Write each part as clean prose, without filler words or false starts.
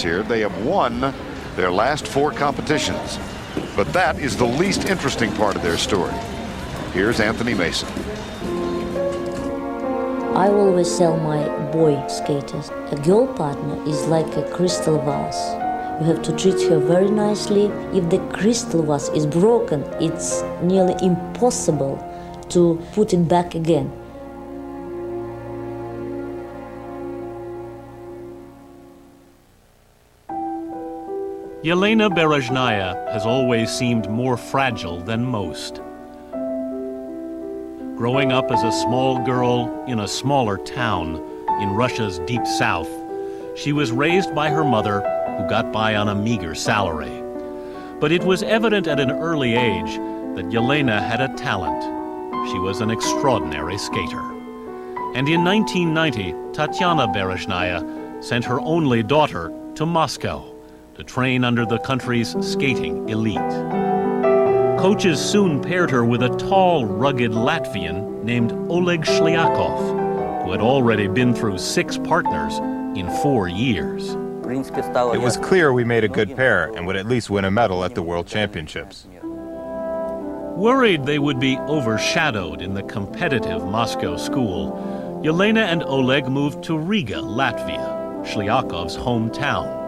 athletes here. They have won their last 4 competitions. But that is the least interesting part of their story. Here's Anthony Mason. I always tell my boy skaters, a girl partner is like a crystal vase. You have to treat her very nicely. If the crystal vase is broken, it's nearly impossible to put it back again. Elena Berezhnaya has always seemed more fragile than most. Growing up as a small girl in a smaller town in Russia's deep south, she was raised by her mother, who got by on a meager salary. But it was evident at an early age that Elena had a talent. She was an extraordinary skater. And in 1990, Tatyana Berezhnaya sent her only daughter to Moscow to train under the country's skating elite. Coaches soon paired her with a tall, rugged Latvian named Oleg Shliakhov, who had already been through 6 partners in 4 years. It was clear we made a good pair and would at least win a medal at the World Championships. Worried they would be overshadowed in the competitive Moscow school, Elena and Oleg moved to Riga, Latvia, Shliakhov's hometown.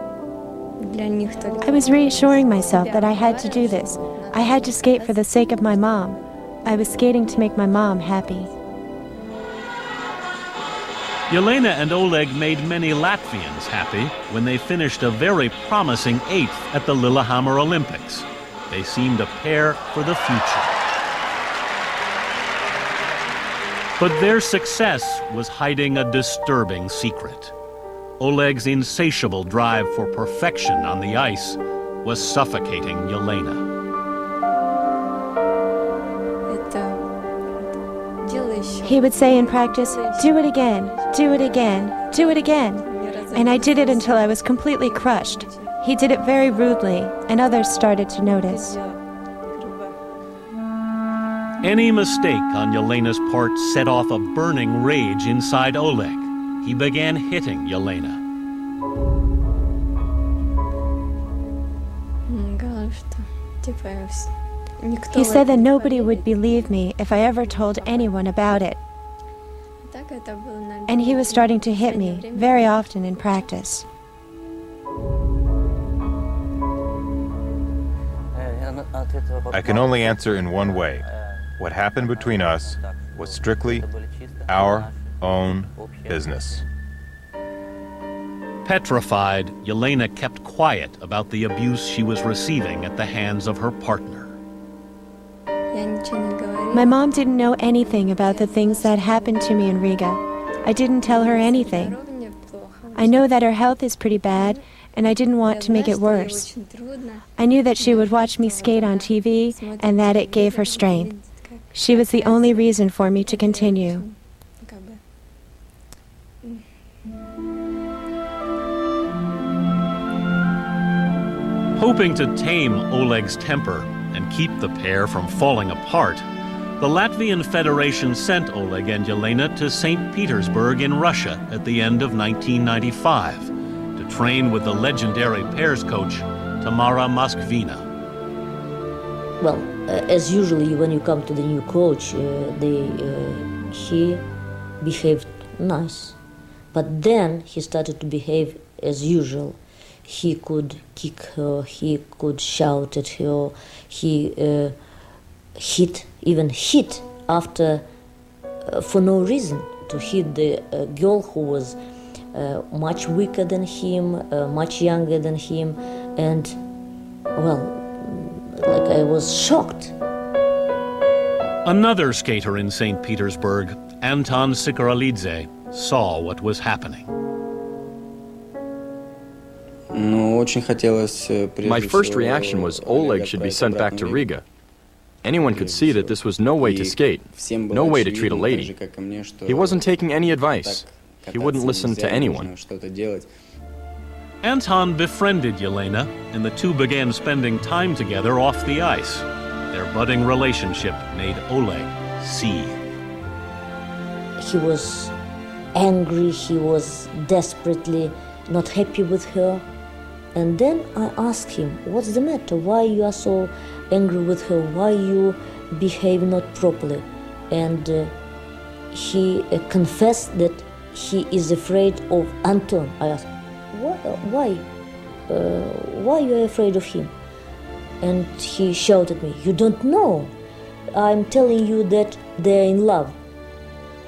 I was reassuring myself that I had to do this. I had to skate for the sake of my mom. I was skating to make my mom happy. Elena and Oleg made many Latvians happy when they finished a very promising 8th at the Lillehammer Olympics. They seemed a pair for the future. But their success was hiding a disturbing secret. Oleg's insatiable drive for perfection on the ice was suffocating Elena. He would say in practice, "Do it again, do it again, do it again." And I did it until I was completely crushed. He did it very rudely, and others started to notice. Any mistake on Elena's part set off a burning rage inside Oleg. He began hitting Elena. He said that nobody would believe me if I ever told anyone about it. And he was starting to hit me very often in practice. I can only answer in one way. What happened between us was strictly our own business. Petrified, Elena kept quiet about the abuse she was receiving at the hands of her partner. My mom didn't know anything about the things that happened to me in Riga. I didn't tell her anything. I know that her health is pretty bad, and I didn't want to make it worse. I knew that she would watch me skate on TV and that it gave her strength. She was the only reason for me to continue. Hoping to tame Oleg's temper and keep the pair from falling apart, the Latvian Federation sent Oleg and Elena to St. Petersburg in Russia at the end of 1995 to train with the legendary pairs coach Tamara Moskvina. Well, as usually when you come to the new coach, he behaved nice. But then he started to behave as usual. He could kick her, he could shout at her, he even hit after, for no reason, to hit the girl who was much weaker than him, much younger than him, and, well, like I was shocked. Another skater in St. Petersburg, Anton Sikharulidze, saw what was happening. My first reaction was Oleg should be sent back to Riga. Anyone could see that this was no way to skate, no way to treat a lady. He wasn't taking any advice. He wouldn't listen to anyone. Anton befriended Elena, and the two began spending time together off the ice. Their budding relationship made Oleg seethe. He was angry, he was desperately not happy with her, And then I asked him, what's the matter? Why you are so angry with her? Why you behave not properly? And he confessed that he is afraid of Anton. I asked, why? Why you are afraid of him? And he shouted at me, you don't know. I'm telling you that they're in love.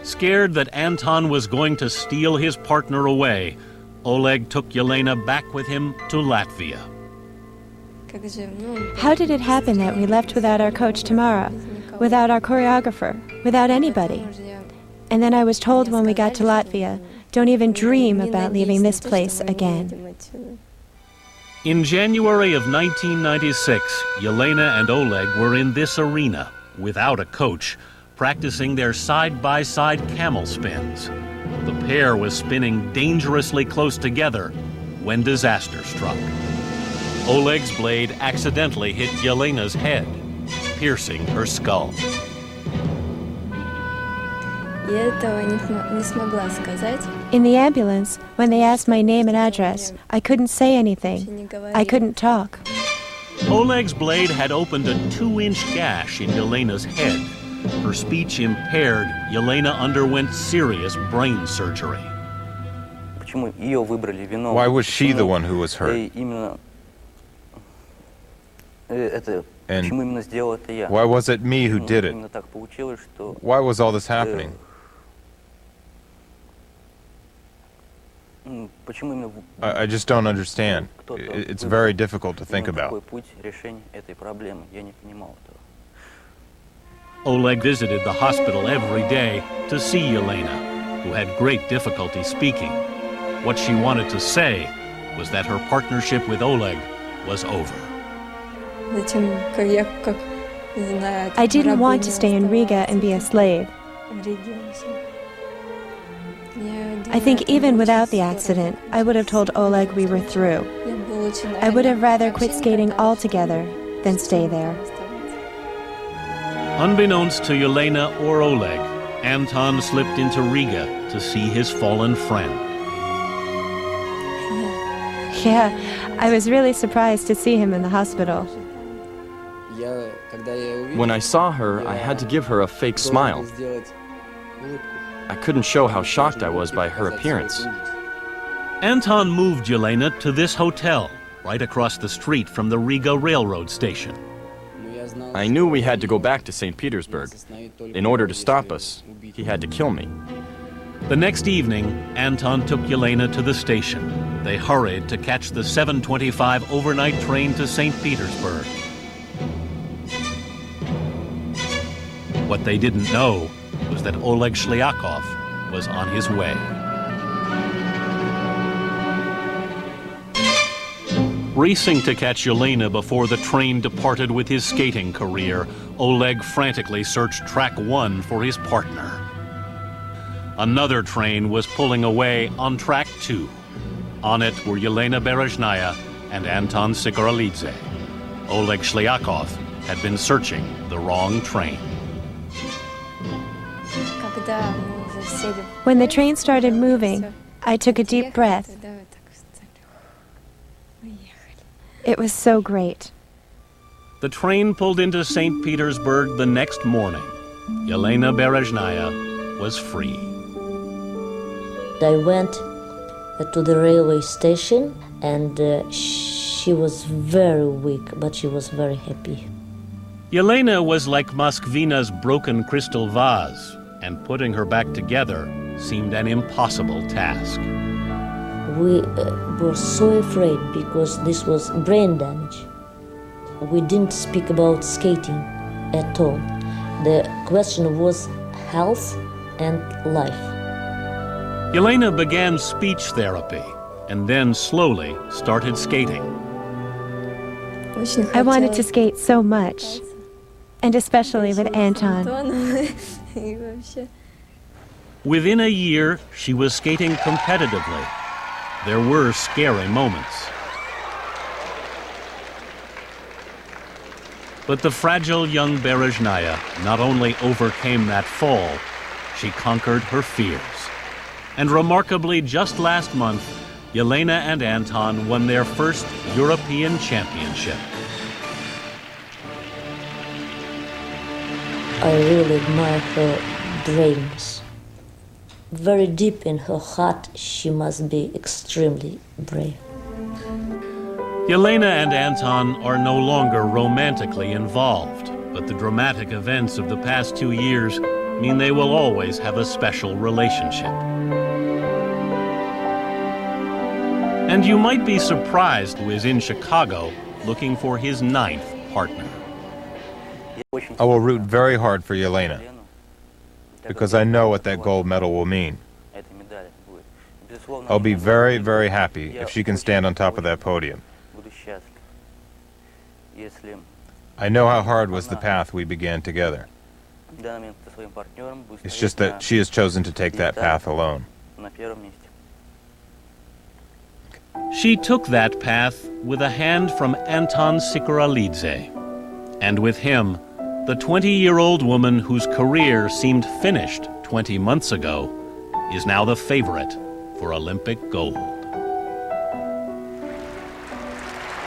Scared that Anton was going to steal his partner away, Oleg took Elena back with him to Latvia. How did it happen that we left without our coach Tamara, without our choreographer, without anybody? And then I was told when we got to Latvia, don't even dream about leaving this place again. In January of 1996, Elena and Oleg were in this arena, without a coach, practicing their side-by-side camel spins. The pair was spinning dangerously close together when disaster struck. Oleg's blade accidentally hit Elena's head, piercing her skull. In the ambulance, when they asked my name and address, I couldn't say anything. I couldn't talk. Oleg's blade had opened a 2-inch gash in Elena's head. Her speech impaired, Elena underwent serious brain surgery. Why was she the one who was hurt? And why was it me who did it? Why was all this happening? I just don't understand. It's very difficult to think about. Oleg visited the hospital every day to see Elena, who had great difficulty speaking. What she wanted to say was that her partnership with Oleg was over. I didn't want to stay in Riga and be a slave. I think even without the accident, I would have told Oleg we were through. I would have rather quit skating altogether than stay there. Unbeknownst to Elena or Oleg, Anton slipped into Riga to see his fallen friend. Yeah, I was really surprised to see him in the hospital. When I saw her, I had to give her a fake smile. I couldn't show how shocked I was by her appearance. Anton moved Elena to this hotel, right across the street from the Riga railroad station. I knew we had to go back to St. Petersburg. In order to stop us, he had to kill me. The next evening, Anton took Elena to the station. They hurried to catch the 7:25 overnight train to St. Petersburg. What they didn't know was that Oleg Shliakhov was on his way. Racing to catch Elena before the train departed with his skating career, Oleg frantically searched track 1 for his partner. Another train was pulling away on track 2. On it were Elena Berezhnaya and Anton Sikharulidze. Oleg Shliakhov had been searching the wrong train. When the train started moving, I took a deep breath. It was so great. The train pulled into St. Petersburg the next morning. Elena Berezhnaya was free. I went to the railway station and she was very weak, but she was very happy. Elena was like Moskvina's broken crystal vase, and putting her back together seemed an impossible task. We were so afraid because this was brain damage. We didn't speak about skating at all. The question was health and life. Elena began speech therapy and then slowly started skating. I wanted to skate so much, and especially with Anton. Within a year, she was skating competitively. There were scary moments. But the fragile young Berezhnaya not only overcame that fall, she conquered her fears. And remarkably, just last month, Elena and Anton won their first European championship. I really admire her braveness. Very deep in her heart, she must be extremely brave. Elena and Anton are no longer romantically involved, but the dramatic events of the past 2 years mean they will always have a special relationship. And you might be surprised who is in Chicago looking for his 9th partner. I will root very hard for Elena, because I know what that gold medal will mean. I'll be very, very happy if she can stand on top of that podium. I know how hard was the path we began together. It's just that she has chosen to take that path alone. She took that path with a hand from Anton Sikharulidze, and with him, the 20-year-old woman whose career seemed finished 20 months ago is now the favorite for Olympic gold.